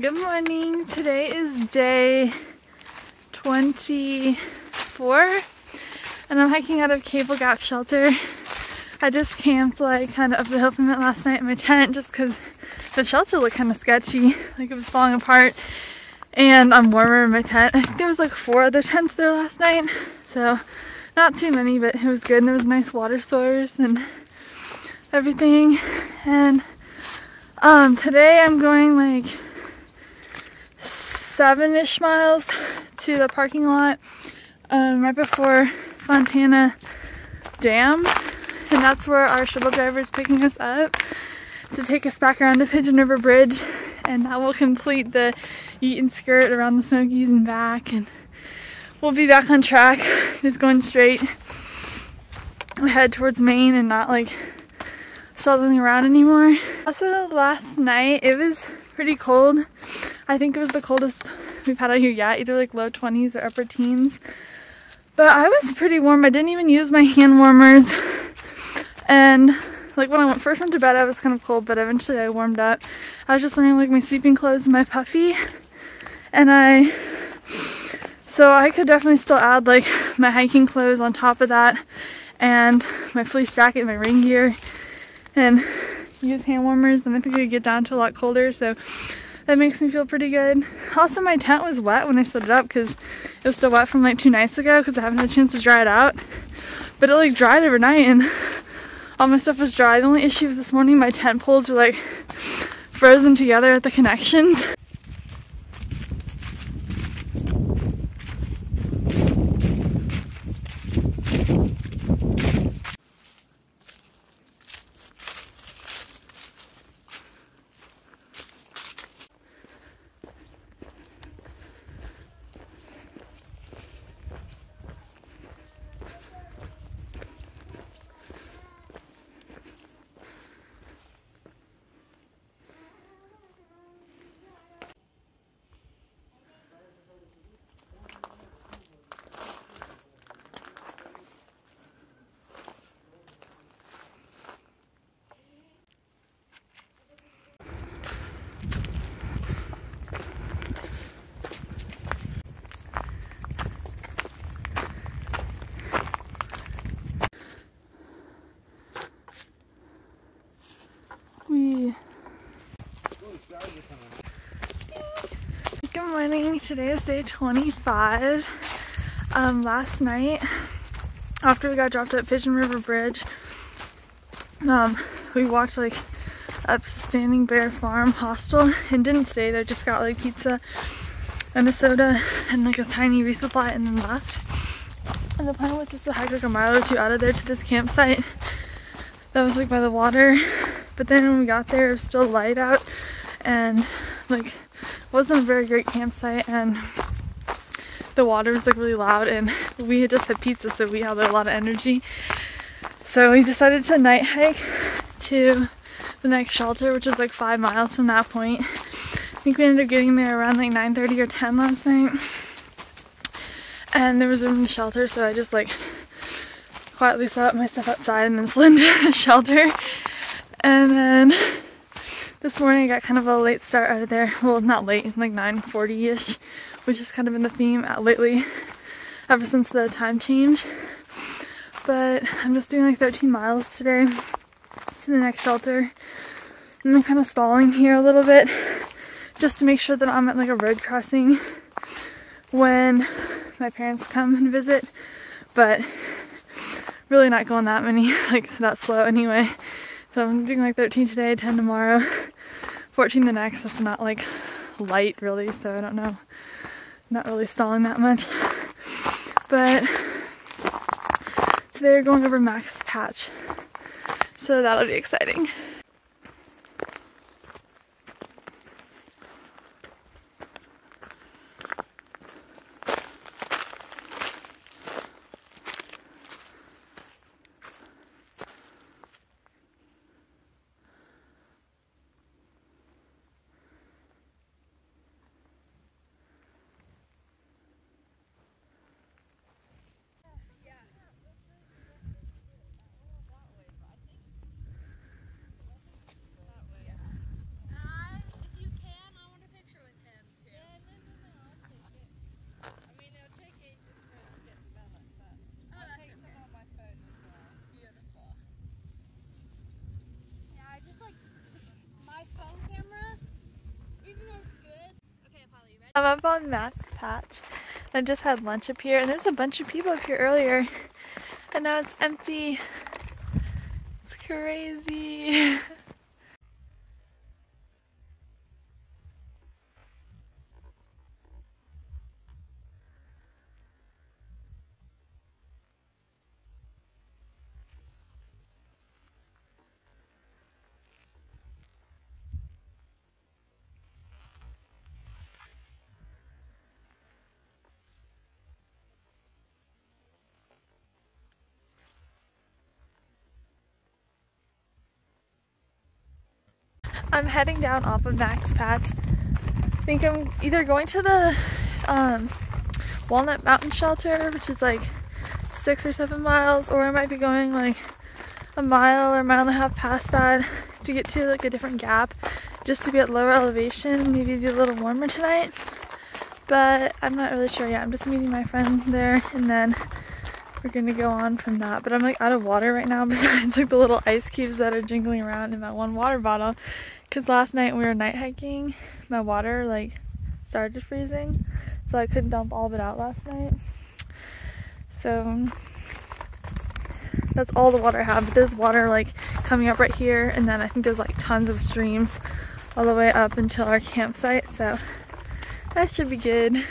Good morning. Today is day 24 and I'm hiking out of Cable Gap Shelter. I just camped like kind of up the hill from it last night in my tent just because the shelter looked kind of sketchy, like it was falling apart, and I'm warmer in my tent. I think there was like 4 other tents there last night, so not too many, but it was good, and there was a nice water source and everything. And today I'm going like 7-ish miles to the parking lot right before Fontana Dam, and that's where our shuttle driver is picking us up to take us back around to Pigeon River Bridge, and that will complete the Eaton skirt around the Smokies and back, and we'll be back on track, just going straight ahead towards Maine and not like shuttling around anymore. Also, last night it was pretty cold. I think it was the coldest we've had out here yet, either like low 20s or upper teens. But I was pretty warm. I didn't even use my hand warmers. And like when I first went to bed, I was kind of cold, but eventually I warmed up. I was just wearing like my sleeping clothes and my puffy. And so I could definitely still add like my hiking clothes on top of that, and my fleece jacket, my rain gear, and use hand warmers. Then I think I could get down to a lot colder, so that makes me feel pretty good. Also, my tent was wet when I set it up because it was still wet from like 2 nights ago because I haven't had a chance to dry it out. But it like dried overnight and all my stuff was dry. The only issue was this morning my tent poles were like frozen together at the connections. Good morning. Today is day 25. Last night, after we got dropped at Pigeon River Bridge, we walked like up Standing Bear Farm Hostel and didn't stay there, just got like pizza and a soda and like a tiny resupply and then left. And the plan was just to hike like a mile or 2 out of there to this campsite that was like by the water. But then when we got there, it was still light out and like wasn't a very great campsite, and the water was like really loud, and we had just had pizza, so we had a lot of energy. So we decided to night hike to the next shelter, which is like 5 miles from that point. I think we ended up getting there around like 9:30 or 10 last night, and there was room in the shelter, so I just like quietly set up my stuff outside and then slid into the shelter. And then this morning I got kind of a late start out of there. Well, not late, like 9:40-ish, which has kind of been the theme lately ever since the time change. But I'm just doing like 13 miles today to the next shelter. And I'm kind of stalling here a little bit just to make sure that I'm at like a road crossing when my parents come and visit. But really not going that many, like that slow anyway. So I'm doing like 13 today, 10 tomorrow, 14 the next. That's not like light really, so I don't know. Not really stalling that much. But today we're going over Max Patch, so that'll be exciting. I'm up on Mac's patch. I just had lunch up here and there's a bunch of people up here earlier and now it's empty. It's crazy. I'm heading down off of Mac's patch. I think I'm either going to the Walnut Mountain Shelter, which is like 6 or 7 miles, or I might be going like a mile or a mile and a half past that to get to like a different gap, just to be at lower elevation, maybe be a little warmer tonight. But I'm not really sure yet. I'm just meeting my friend there and then we're gonna go on from that. But I'm like out of water right now besides like the little ice cubes that are jingling around in my one water bottle. Because last night we were night hiking, my water like started freezing, so I couldn't dump all of it out last night. So that's all the water I have, but there's water like coming up right here, and then I think there's like tons of streams all the way up until our campsite, so that should be good.